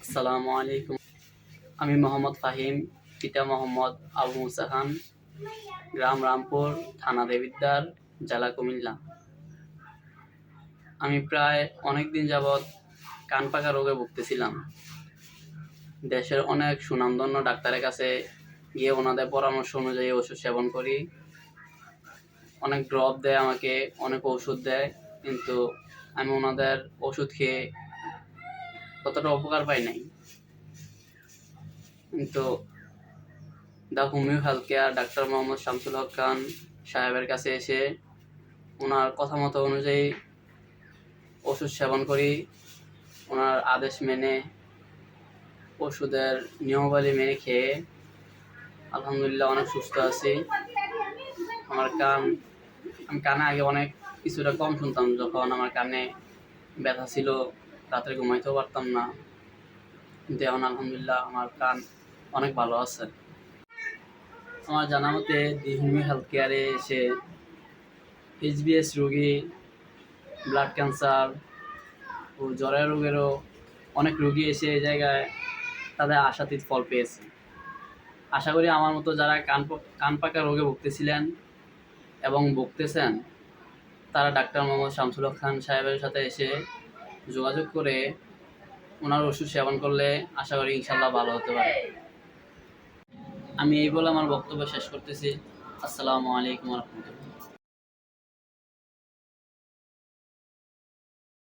আসসালামু আলাইকুম। আমি মোহাম্মদ ফাহিম, পিতা মোহাম্মদ আবু মুসা খান, গ্রাম রামপুর, থানা দেবিদ্বার, জেলা কুমিল্লা। আমি প্রায় অনেক দিন যাবৎ কান পাকা রোগে ভুগতেছিলাম। দেশের অনেক সুনামধন্য ডাক্তারের কাছে গিয়ে ওনাদের পরামর্শ অনুযায়ী ওষুধ সেবন করি। অনেক ড্রপ দেয় আমাকে, অনেক ওষুধ দেয়, কিন্তু আমি ওনাদের ওষুধ খেয়ে ততটা উপকার পাই নাই। কিন্তু the homeo health care doctor Mohammad Shamsul Haque Khan সাহেবের কাছে এসে ওনার কথা মতো অনুযায়ী ওষুধ সেবন করি। ওনার আদেশ মেনে, ওষুধের নিয়মাবলী মেনে খেয়ে আলহামদুলিল্লাহ অনেক সুস্থ আছি। আমি কানে আগে অনেক কিছুটা কম শুনতাম, যখন আমার কানে ব্যথা ছিল, রাত্রে ঘুমাইতেও পারতাম না, কিন্তু এখন আলহামদুলিল্লাহ আমার কান অনেক ভালো আছে। আমার জানা মতে দি হোমিও হেলথ কেয়ারে এসে এইচবিএস রোগী, ব্লাড ক্যান্সার ও জ্বরের রোগেরও অনেক রোগী এসে এই জায়গায় তাদের আশাতীত ফল পেয়েছে। আশা করি আমার মতো যারা কান পাকা রোগে ভুগতেছিলেন এবং ভুগতেছেন, তারা ডাক্তার মোহাম্মদ শামসুল হক খান সাহেবের সাথে এসে যোগাযোগ করে ওনার ওষুধ সেবন করলে আশা করি ইনশাল্লাহ ভালো হতে পারে। আমি এই বলে আমার বক্তব্য শেষ করতেছি। আসসালামু আলাইকুম ওয়া রাহমাতুল্লাহ।